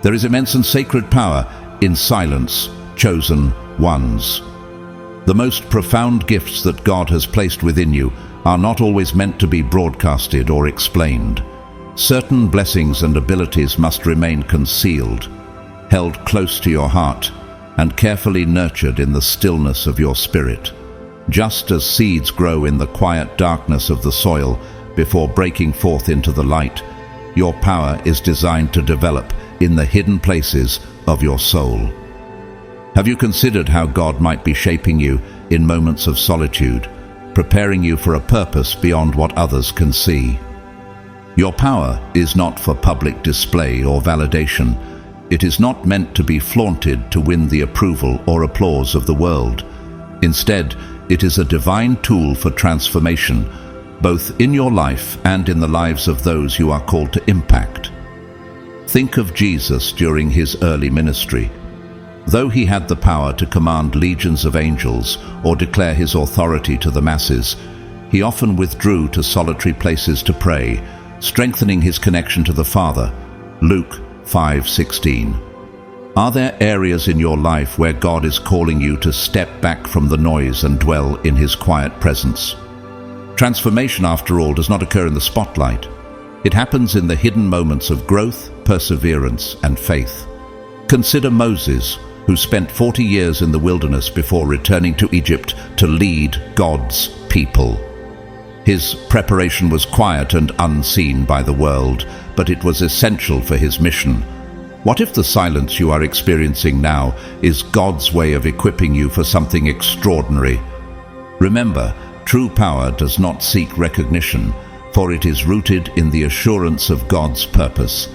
There is immense and sacred power in silence, chosen ones. The most profound gifts that God has placed within you are not always meant to be broadcasted or explained. Certain blessings and abilities must remain concealed, held close to your heart, and carefully nurtured in the stillness of your spirit. Just as seeds grow in the quiet darkness of the soil before breaking forth into the light, your power is designed to develop in the hidden places of your soul. Have you considered how God might be shaping you in moments of solitude, preparing you for a purpose beyond what others can see? Your power is not for public display or validation. It is not meant to be flaunted to win the approval or applause of the world. Instead, it is a divine tool for transformation, both in your life and in the lives of those you are called to impact. Think of Jesus during his early ministry. Though he had the power to command legions of angels or declare his authority to the masses, he often withdrew to solitary places to pray, strengthening his connection to the Father. Luke 5:16. Are there areas in your life where God is calling you to step back from the noise and dwell in His quiet presence? Transformation, after all, does not occur in the spotlight. It happens in the hidden moments of growth, perseverance, and faith. Consider Moses, who spent 40 years in the wilderness before returning to Egypt to lead God's people. His preparation was quiet and unseen by the world, but it was essential for his mission. What if the silence you are experiencing now is God's way of equipping you for something extraordinary? Remember, true power does not seek recognition, for it is rooted in the assurance of God's purpose.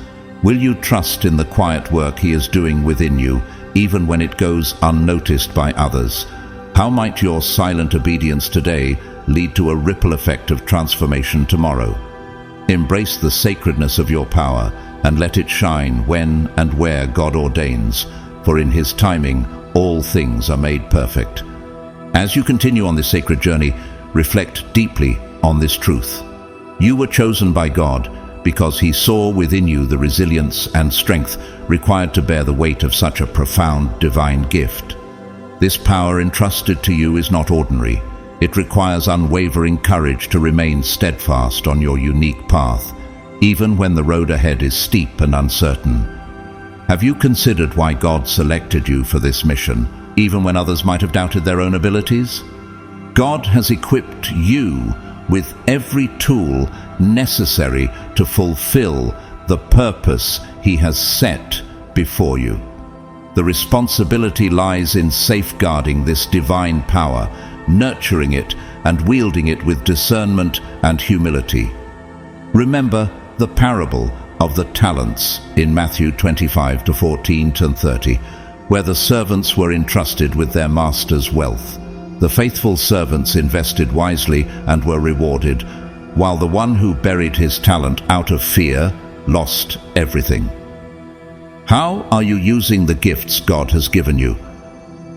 Will you trust in the quiet work He is doing within you, even when it goes unnoticed by others? How might your silent obedience today lead to a ripple effect of transformation tomorrow? Embrace the sacredness of your power and let it shine when and where God ordains, for in His timing all things are made perfect. As you continue on this sacred journey, reflect deeply on this truth. You were chosen by God because He saw within you the resilience and strength required to bear the weight of such a profound divine gift. This power entrusted to you is not ordinary. It requires unwavering courage to remain steadfast on your unique path, even when the road ahead is steep and uncertain. Have you considered why God selected you for this mission, even when others might have doubted their own abilities? God has equipped you with every tool necessary to fulfill the purpose He has set before you. The responsibility lies in safeguarding this divine power, nurturing it and wielding it with discernment and humility. Remember the parable of the talents in Matthew 25:14-30, where the servants were entrusted with their master's wealth. The faithful servants invested wisely and were rewarded, while the one who buried his talent out of fear lost everything. How are you using the gifts God has given you?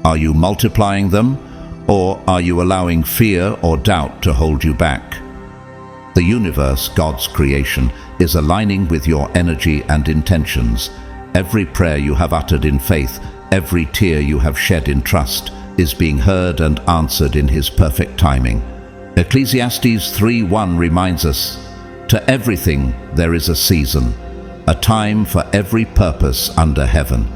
Are you multiplying them, or are you allowing fear or doubt to hold you back? The universe, God's creation, is aligning with your energy and intentions. Every prayer you have uttered in faith, every tear you have shed in trust, is being heard and answered in His perfect timing. Ecclesiastes 3:1 reminds us, "To everything there is a season, a time for every purpose under heaven."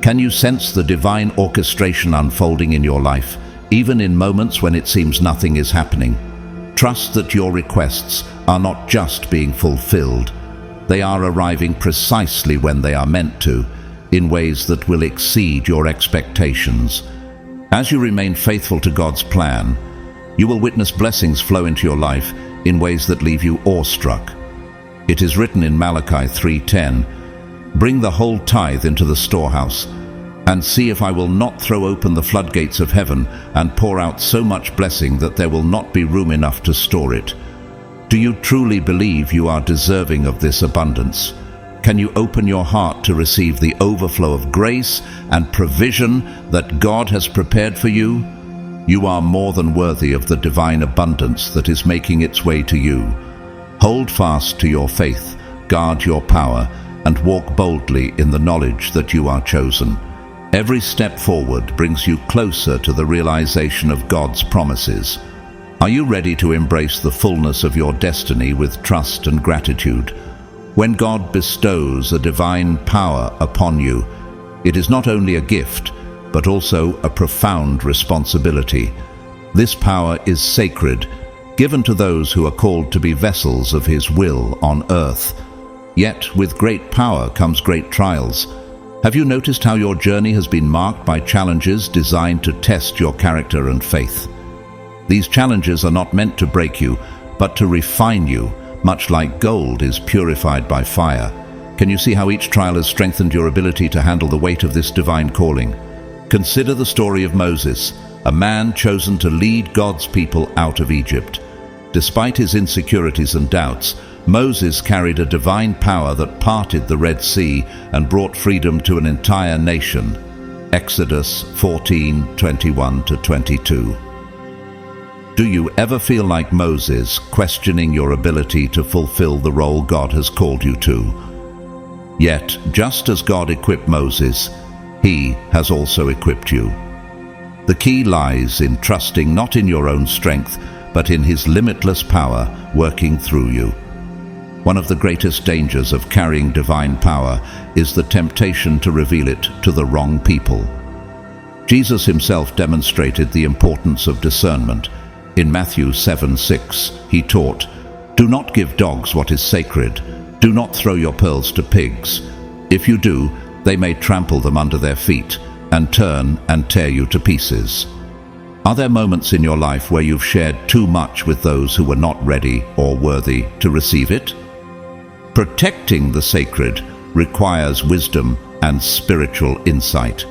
Can you sense the divine orchestration unfolding in your life, even in moments when it seems nothing is happening? Trust that your requests are not just being fulfilled, they are arriving precisely when they are meant to, in ways that will exceed your expectations. As you remain faithful to God's plan, you will witness blessings flow into your life in ways that leave you awestruck. It is written in Malachi 3:10, "Bring the whole tithe into the storehouse, and see if I will not throw open the floodgates of heaven and pour out so much blessing that there will not be room enough to store it." Do you truly believe you are deserving of this abundance? Can you open your heart to receive the overflow of grace and provision that God has prepared for you? You are more than worthy of the divine abundance that is making its way to you. Hold fast to your faith, guard your power, and walk boldly in the knowledge that you are chosen. Every step forward brings you closer to the realization of God's promises. Are you ready to embrace the fullness of your destiny with trust and gratitude? When God bestows a divine power upon you, it is not only a gift, but also a profound responsibility. This power is sacred, given to those who are called to be vessels of His will on earth. Yet with great power comes great trials. Have you noticed how your journey has been marked by challenges designed to test your character and faith? These challenges are not meant to break you, but to refine you, much like gold is purified by fire. Can you see how each trial has strengthened your ability to handle the weight of this divine calling? Consider the story of Moses, a man chosen to lead God's people out of Egypt. Despite his insecurities and doubts, Moses carried a divine power that parted the Red Sea and brought freedom to an entire nation. Exodus 14:21-22. Do you ever feel like Moses, questioning your ability to fulfill the role God has called you to? Yet, just as God equipped Moses, He has also equipped you. The key lies in trusting not in your own strength, but in His limitless power working through you. One of the greatest dangers of carrying divine power is the temptation to reveal it to the wrong people. Jesus Himself demonstrated the importance of discernment. In Matthew 7:6, He taught, "Do not give dogs what is sacred. Do not throw your pearls to pigs. If you do, they may trample them under their feet and turn and tear you to pieces." Are there moments in your life where you've shared too much with those who were not ready or worthy to receive it? Protecting the sacred requires wisdom and spiritual insight.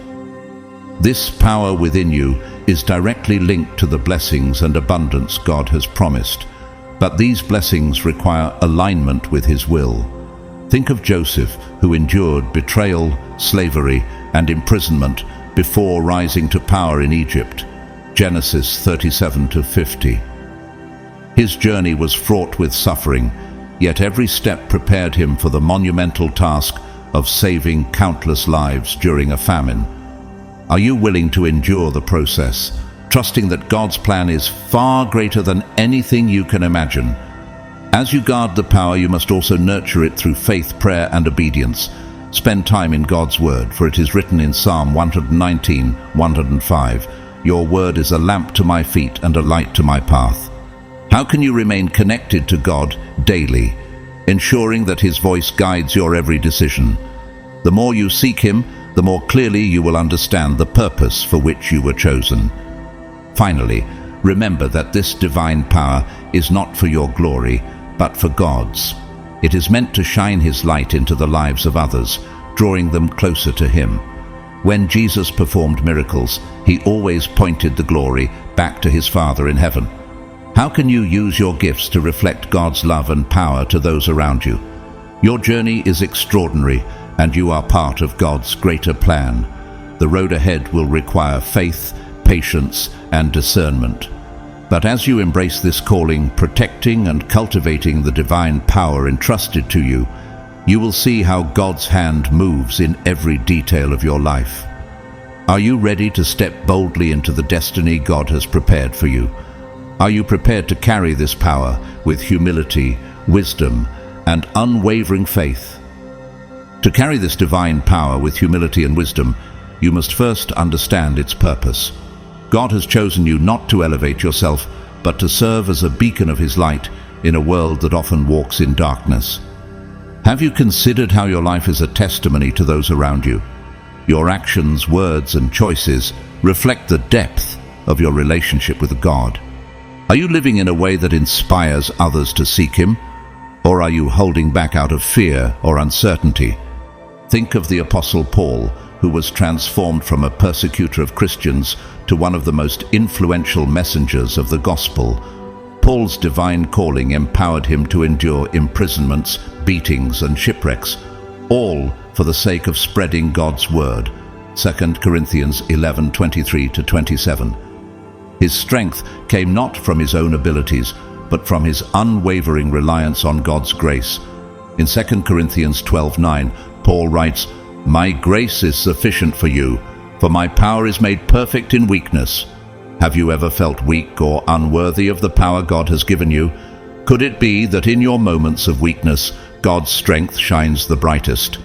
This power within you is directly linked to the blessings and abundance God has promised, but these blessings require alignment with His will. Think of Joseph, who endured betrayal, slavery, and imprisonment before rising to power in Egypt. Genesis 37-50. His journey was fraught with suffering, yet every step prepared him for the monumental task of saving countless lives during a famine. Are you willing to endure the process, trusting that God's plan is far greater than anything you can imagine? As you guard the power, you must also nurture it through faith, prayer, and obedience. Spend time in God's Word, for it is written in Psalm 119:105, "Your word is a lamp to my feet and a light to my path." How can you remain connected to God daily, ensuring that His voice guides your every decision? The more you seek Him, the more clearly you will understand the purpose for which you were chosen. Finally, remember that this divine power is not for your glory, but for God's. It is meant to shine His light into the lives of others, drawing them closer to Him. When Jesus performed miracles, He always pointed the glory back to His Father in heaven. How can you use your gifts to reflect God's love and power to those around you? Your journey is extraordinary, and you are part of God's greater plan. The road ahead will require faith, patience, and discernment. But as you embrace this calling, protecting and cultivating the divine power entrusted to you, you will see how God's hand moves in every detail of your life. Are you ready to step boldly into the destiny God has prepared for you? Are you prepared to carry this power with humility, wisdom, and unwavering faith? To carry this divine power with humility and wisdom, you must first understand its purpose. God has chosen you not to elevate yourself, but to serve as a beacon of His light in a world that often walks in darkness. Have you considered how your life is a testimony to those around you? Your actions, words, and choices reflect the depth of your relationship with God. Are you living in a way that inspires others to seek Him, or are you holding back out of fear or uncertainty? Think of the Apostle Paul, who was transformed from a persecutor of Christians to one of the most influential messengers of the gospel. Paul's divine calling empowered him to endure imprisonments, beatings, and shipwrecks, all for the sake of spreading God's word. 2 Corinthians 11:23-27. His strength came not from his own abilities, but from his unwavering reliance on God's grace. In 2 Corinthians 12:9, Paul writes, "My grace is sufficient for you, for my power is made perfect in weakness." Have you ever felt weak or unworthy of the power God has given you? Could it be that in your moments of weakness, God's strength shines the brightest?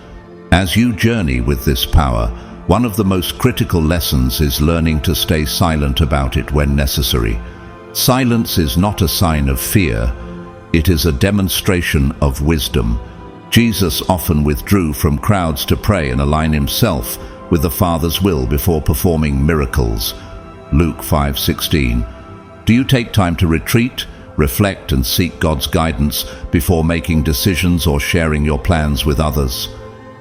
As you journey with this power, one of the most critical lessons is learning to stay silent about it when necessary. Silence is not a sign of fear. It is a demonstration of wisdom. Jesus often withdrew from crowds to pray and align Himself with the Father's will before performing miracles. Luke 5:16. Do you take time to retreat, reflect, and seek God's guidance before making decisions or sharing your plans with others?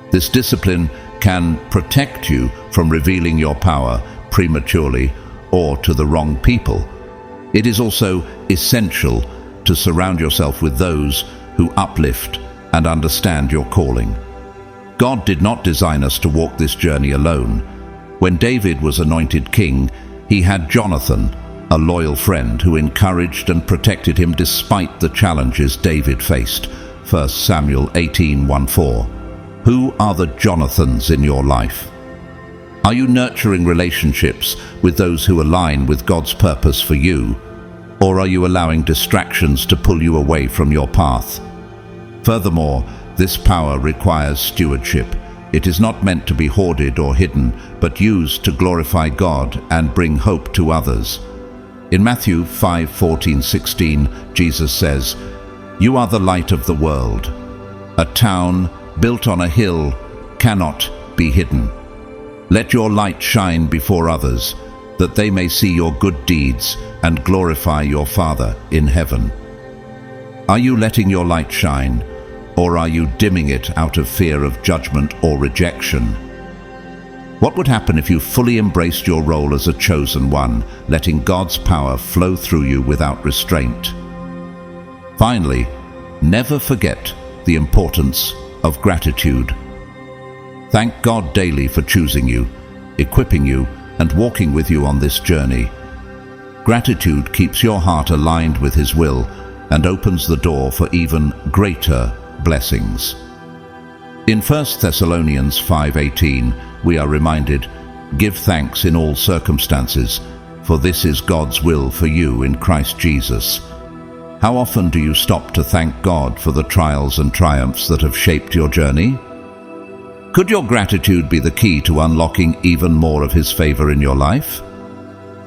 This discipline can protect you from revealing your power prematurely or to the wrong people. It is also essential to surround yourself with those who uplift and understand your calling. God did not design us to walk this journey alone. When David was anointed king, he had Jonathan, a loyal friend who encouraged and protected him despite the challenges David faced. 1 Samuel 18:1-4. Who are the Jonathans in your life? Are you nurturing relationships with those who align with God's purpose for you? Or are you allowing distractions to pull you away from your path? Furthermore, this power requires stewardship. It is not meant to be hoarded or hidden, but used to glorify God and bring hope to others. In Matthew 5:14-16, Jesus says, "You are the light of the world. A town built on a hill cannot be hidden. Let your light shine before others, that they may see your good deeds and glorify your Father in heaven." Are you letting your light shine, or are you dimming it out of fear of judgment or rejection? What would happen if you fully embraced your role as a chosen one, letting God's power flow through you without restraint? Finally, never forget the importance of gratitude. Thank God daily for choosing you, equipping you, and walking with you on this journey. Gratitude keeps your heart aligned with His will and opens the door for even greater blessings. In 1 Thessalonians 5:18, we are reminded, "Give thanks in all circumstances, for this is God's will for you in Christ Jesus." How often do you stop to thank God for the trials and triumphs that have shaped your journey? Could your gratitude be the key to unlocking even more of His favor in your life?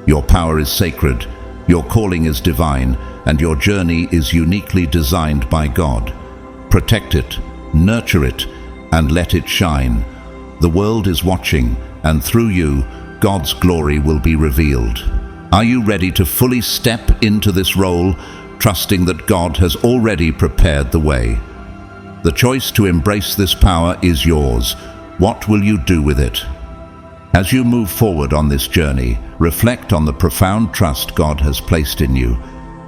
Your power is sacred, your calling is divine, and your journey is uniquely designed by God. Protect it, nurture it, and let it shine. The world is watching, and through you, God's glory will be revealed. Are you ready to fully step into this role, trusting that God has already prepared the way? The choice to embrace this power is yours. What will you do with it? As you move forward on this journey, reflect on the profound trust God has placed in you.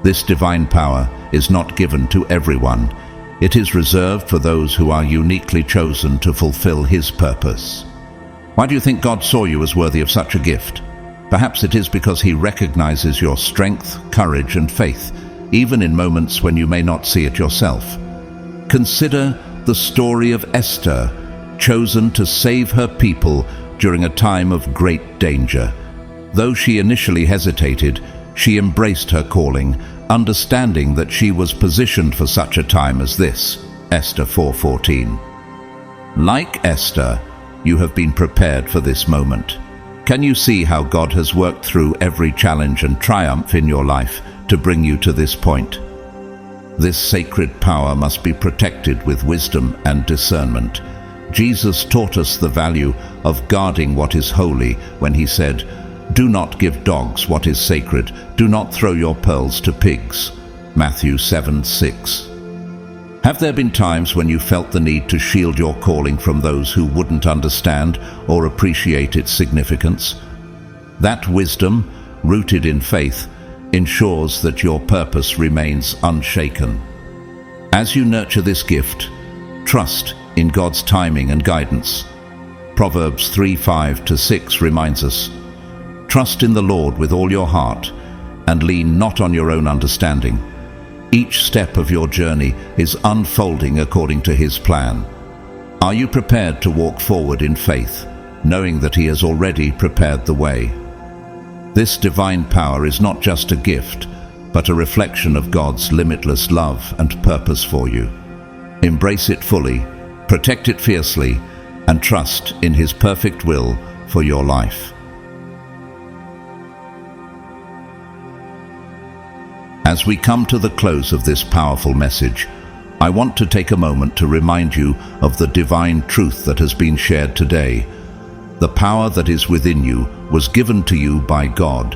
This divine power is not given to everyone. It is reserved for those who are uniquely chosen to fulfill His purpose. Why do you think God saw you as worthy of such a gift? Perhaps it is because He recognizes your strength, courage, and faith, even in moments when you may not see it yourself. Consider the story of Esther, chosen to save her people during a time of great danger. Though she initially hesitated, she embraced her calling, understanding that she was positioned for such a time as this. Esther 4:14. Like Esther, you have been prepared for this moment. Can you see how God has worked through every challenge and triumph in your life to bring you to this point? This sacred power must be protected with wisdom and discernment. Jesus taught us the value of guarding what is holy when He said, "Do not give dogs what is sacred. Do not throw your pearls to pigs." Matthew 7:6. Have there been times when you felt the need to shield your calling from those who wouldn't understand or appreciate its significance? That wisdom, rooted in faith, ensures that your purpose remains unshaken. As you nurture this gift, trust in God's timing and guidance. Proverbs 3:5-6 reminds us, "Trust in the Lord with all your heart, and lean not on your own understanding." Each step of your journey is unfolding according to His plan. Are you prepared to walk forward in faith, knowing that He has already prepared the way? This divine power is not just a gift, but a reflection of God's limitless love and purpose for you. Embrace it fully, protect it fiercely, and trust in His perfect will for your life. As we come to the close of this powerful message, I want to take a moment to remind you of the divine truth that has been shared today. The power that is within you was given to you by God.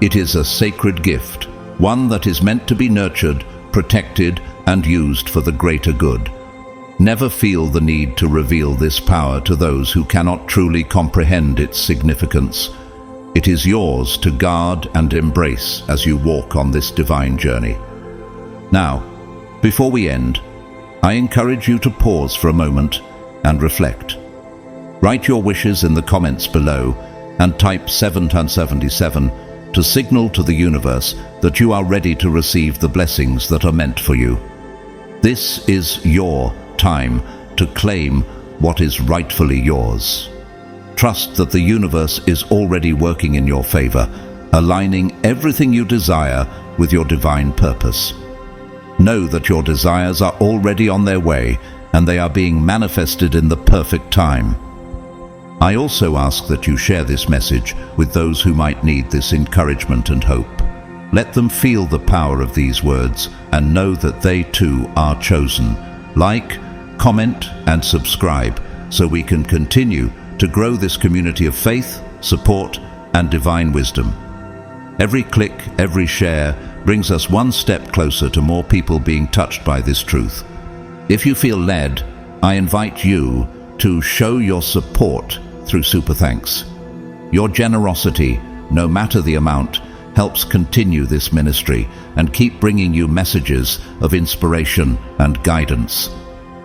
It is a sacred gift, one that is meant to be nurtured, protected, and used for the greater good. Never feel the need to reveal this power to those who cannot truly comprehend its significance. It is yours to guard and embrace as you walk on this divine journey. Now, before we end, I encourage you to pause for a moment and reflect. Write your wishes in the comments below and type 777 to signal to the universe that you are ready to receive the blessings that are meant for you. This is your time to claim what is rightfully yours. Trust that the universe is already working in your favor, aligning everything you desire with your divine purpose. Know that your desires are already on their way and they are being manifested in the perfect time. I also ask that you share this message with those who might need this encouragement and hope. Let them feel the power of these words and know that they too are chosen. Like, comment, and subscribe so we can continue to grow this community of faith, support, and divine wisdom. Every click, every share brings us one step closer to more people being touched by this truth. If you feel led, I invite you to show your support through Super Thanks. Your generosity, no matter the amount, helps continue this ministry and keep bringing you messages of inspiration and guidance.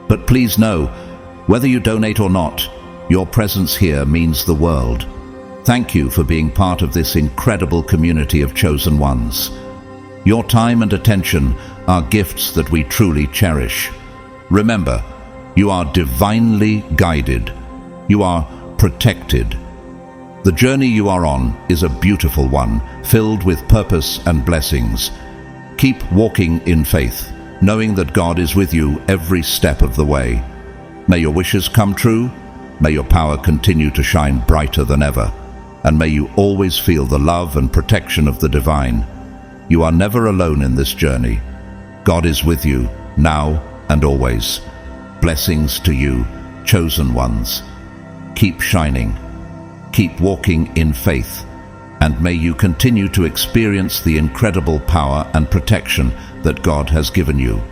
But please know, whether you donate or not, your presence here means the world. Thank you for being part of this incredible community of chosen ones. Your time and attention are gifts that we truly cherish. Remember, you are divinely guided. You are protected. The journey you are on is a beautiful one, filled with purpose and blessings. Keep walking in faith, knowing that God is with you every step of the way. May your wishes come true. May your power continue to shine brighter than ever. And may you always feel the love and protection of the divine. You are never alone in this journey. God is with you, now and always. Blessings to you, chosen ones. Keep shining. Keep walking in faith. And may you continue to experience the incredible power and protection that God has given you.